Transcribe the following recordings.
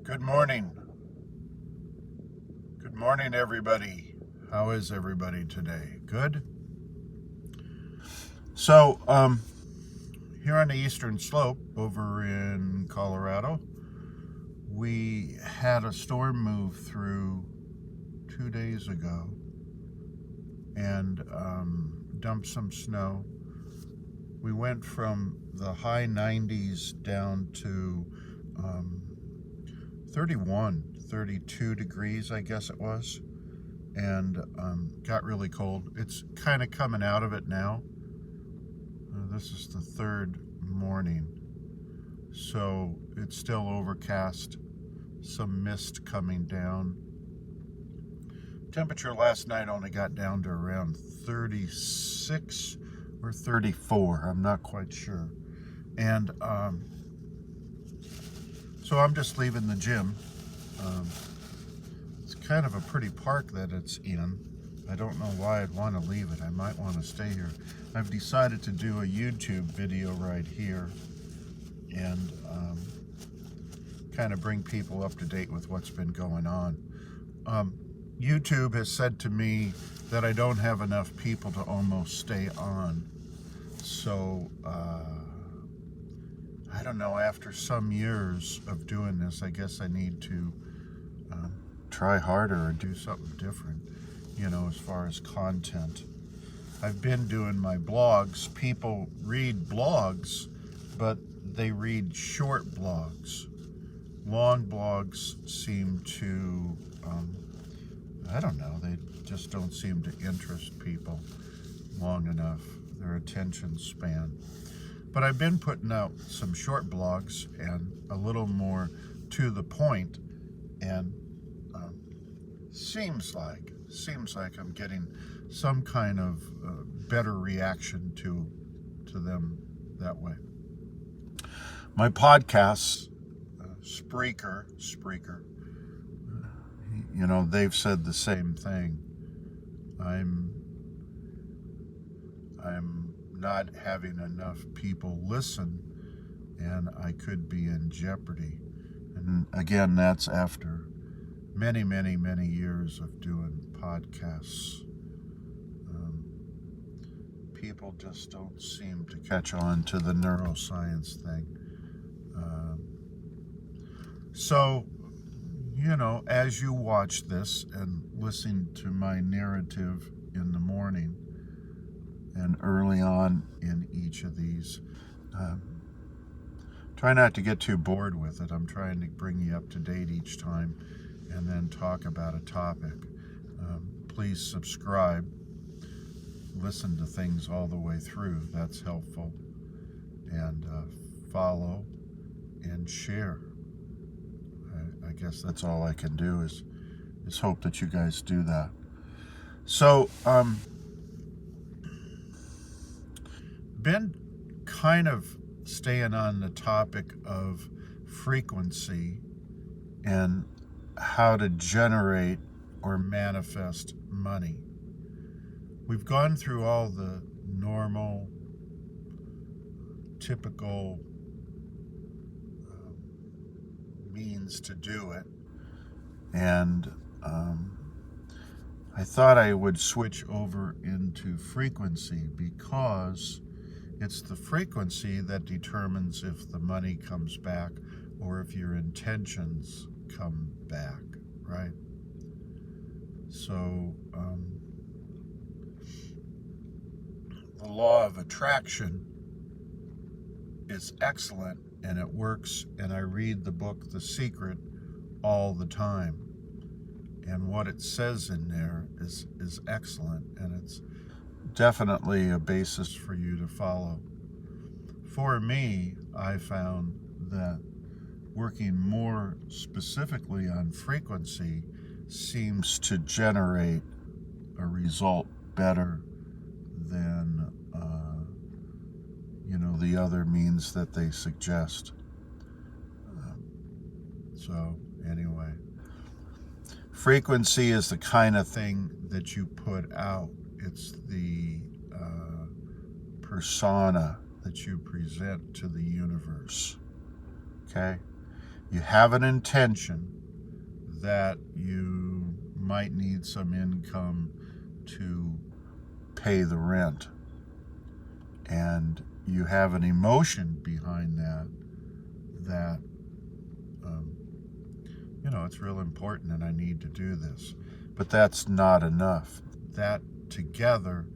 Good morning. Good morning, everybody. How is everybody today? Good? So, here on the Eastern Slope over in Colorado, we had a storm move through 2 days ago and dumped some snow. We went from the high 90s down to 31, 32 degrees, I guess it was, and got really cold. It's kind of coming out of it now. This is the third morning, so it's still overcast, some mist coming down. Temperature last night only got down to around 36 or 34, I'm not quite sure. And so I'm just leaving the gym. It's kind of a pretty park that it's in. I don't know why I'd want to leave it. I might want to stay here. I've decided to do a YouTube video right here and kind of bring people up to date with what's been going on. YouTube has said to me that I don't have enough people to almost stay on. So, I don't know, after some years of doing this, I guess I need to try harder or do something different, as far as content. I've been doing my blogs. People read blogs, but they read short blogs. Long blogs seem to, I don't know, they just don't seem to interest people long enough, their attention span. But I've been putting out some short blogs and a little more to the point, and seems like I'm getting some kind of better reaction to them that way. My podcasts, Spreaker, they've said the same thing. I'm not having enough people listen, and I could be in jeopardy. And again, that's after many, many, many years of doing podcasts. People just don't seem to catch on to the neuroscience thing. So, as you watch this and listen to my narrative in the morning and early on in each of these, try not to get too bored with it. I'm trying to bring you up to date each time and then talk about a topic. Please subscribe. Listen to things all the way through. That's helpful. And follow and share. I guess that's all I can do is hope that you guys do that. So, been kind of staying on the topic of frequency and how to generate or manifest money. We've gone through all the normal, typical means to do it, and I thought I would switch over into frequency because it's the frequency that determines if the money comes back or if your intentions come back, right? So, the law of attraction is excellent and it works, and I read the book The Secret all the time. And what it says in there is excellent, and it's definitely a basis for you to follow. For me, I found that working more specifically on frequency seems to generate a result better than the other means that they suggest. So anyway, frequency is the kind of thing that you put out. It's the persona that you present to the universe. Okay? You have an intention that you might need some income to pay the rent. And you have an emotion behind that, um, it's real important and I need to do this. But that's not enough. That together,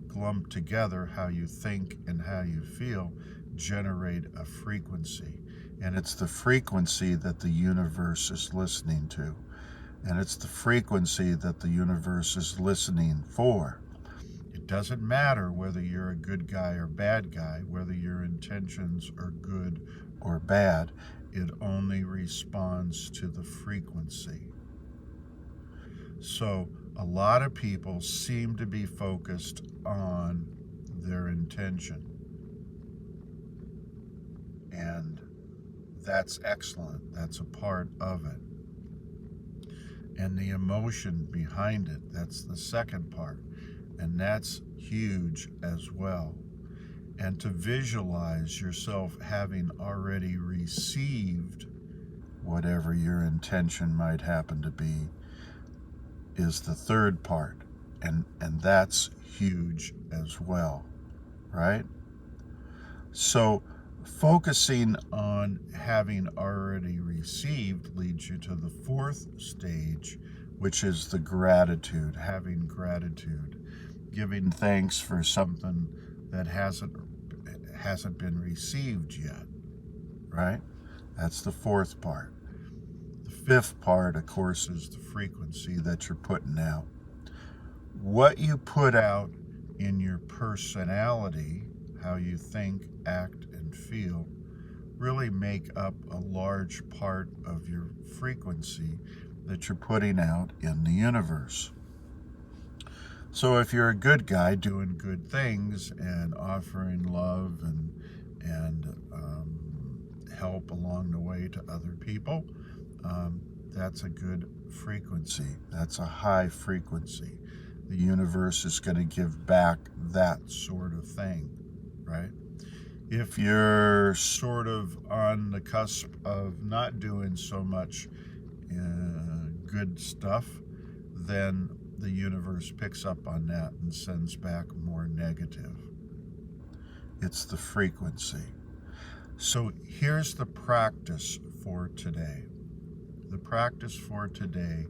clumped together, how you think and how you feel, generate a frequency. And it's the frequency that the universe is listening to. And it's the frequency that the universe is listening for. It doesn't matter whether you're a good guy or bad guy, whether your intentions are good or bad. It only responds to the frequency. So a lot of people seem to be focused on their intention. And that's excellent. That's a part of it. And the emotion behind it, that's the second part. And that's huge as well. And to visualize yourself having already received whatever your intention might happen to be is the third part. And that's huge as well, right? So focusing on having already received leads you to the fourth stage, which is the gratitude, having gratitude, giving thanks for something that hasn't been received yet, right? That's the fourth part. The fifth part, of course, is the frequency that you're putting out. What you put out in your personality, how you think, act, and feel, really make up a large part of your frequency that you're putting out in the universe. So if you're a good guy doing good things and offering love and help along the way to other people, that's a good frequency. That's a high frequency. The universe is going to give back that sort of thing, right? If you're sort of on the cusp of not doing so much good stuff, then the universe picks up on that and sends back more negative. It's the frequency. So here's the practice for today. The practice for today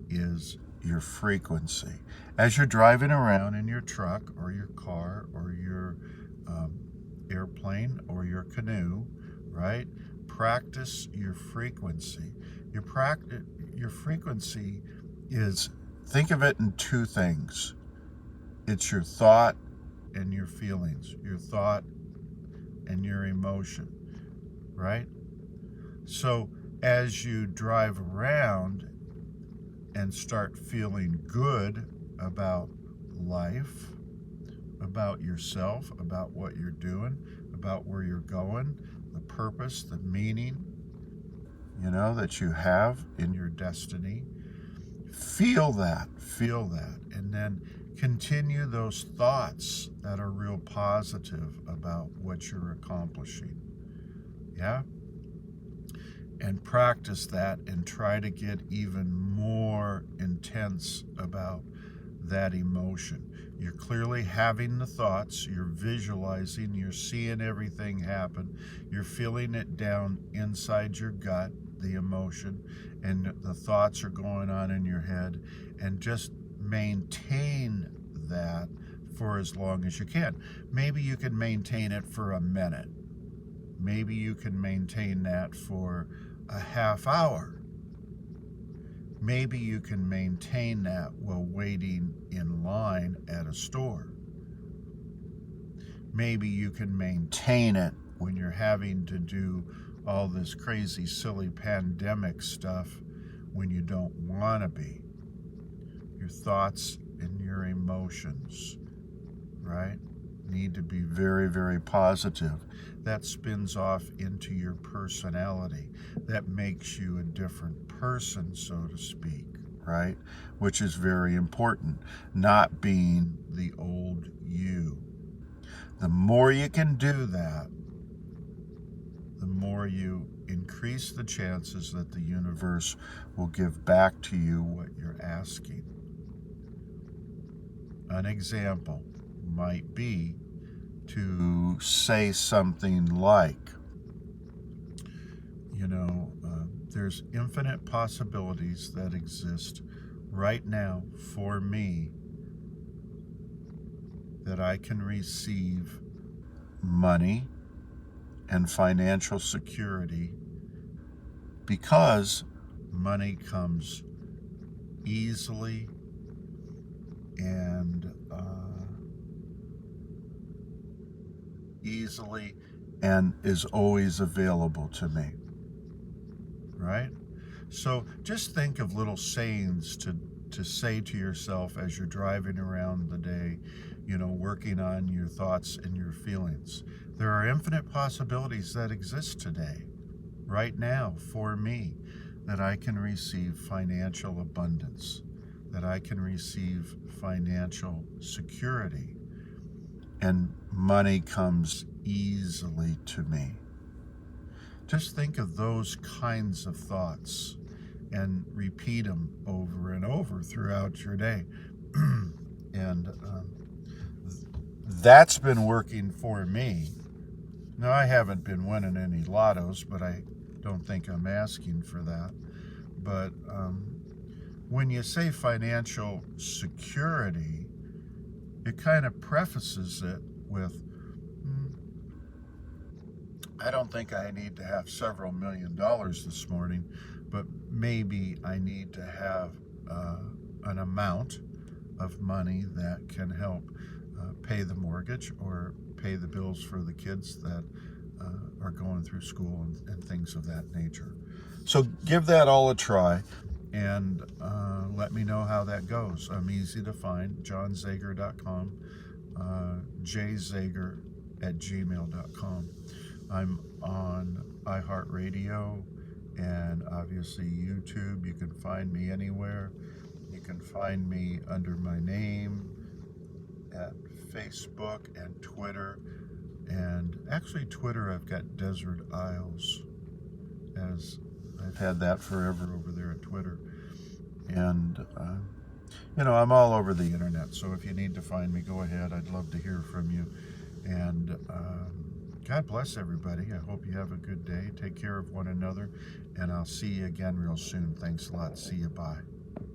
is your frequency. As you're driving around in your truck or your car or your airplane or your canoe, right? Practice your frequency. Your frequency is, think of it in two things. It's your thought and your feelings, your thought and your emotion, right? So as you drive around and start feeling good about life, about yourself, about what you're doing, about where you're going, the purpose, the meaning, that you have in your destiny, feel that, and then continue those thoughts that are real positive about what you're accomplishing. Yeah? And practice that and try to get even more intense about that emotion. You're clearly having the thoughts, you're visualizing, you're seeing everything happen, you're feeling it down inside your gut, the emotion, and the thoughts are going on in your head, and just maintain that for as long as you can. Maybe you can maintain it for a minute. Maybe you can maintain that for a half hour. Maybe you can maintain that while waiting in line at a store. Maybe you can maintain it when you're having to do all this crazy, silly pandemic stuff when you don't want to be. Your thoughts and your emotions, right, need to be very, very positive. That spins off into your personality. That makes you a different person, so to speak, right? Which is very important, not being the old you. The more you can do that, the more more you increase the chances that the universe will give back to you what you're asking. An example might be to say something like, there's infinite possibilities that exist right now for me that I can receive money and financial security because money comes easily and is always available to me, right? So just think of little sayings to say to yourself as you're driving around the day, working on your thoughts and your feelings. There are infinite possibilities that exist today, right now, for me, that I can receive financial abundance, that I can receive financial security, and money comes easily to me. Just think of those kinds of thoughts and repeat them over and over throughout your day. And that's been working for me. Now, I haven't been winning any lottos, but I don't think I'm asking for that. But when you say financial security, it kind of prefaces it with, I don't think I need to have several $1 million this morning, but maybe I need to have an amount of money that can help pay the mortgage or pay the bills for the kids that are going through school and things of that nature. So give that all a try and let me know how that goes. I'm easy to find, johnzager.com, jzager@gmail.com. I'm on iHeartRadio and obviously YouTube. You can find me anywhere. You can find me under my name at Facebook and Twitter. And actually Twitter, I've got Desert Isles, as I've had that forever over there at Twitter. And, I'm all over the internet. So if you need to find me, go ahead. I'd love to hear from you. And God bless everybody. I hope you have a good day. Take care of one another. And I'll see you again real soon. Thanks a lot. See you. Bye.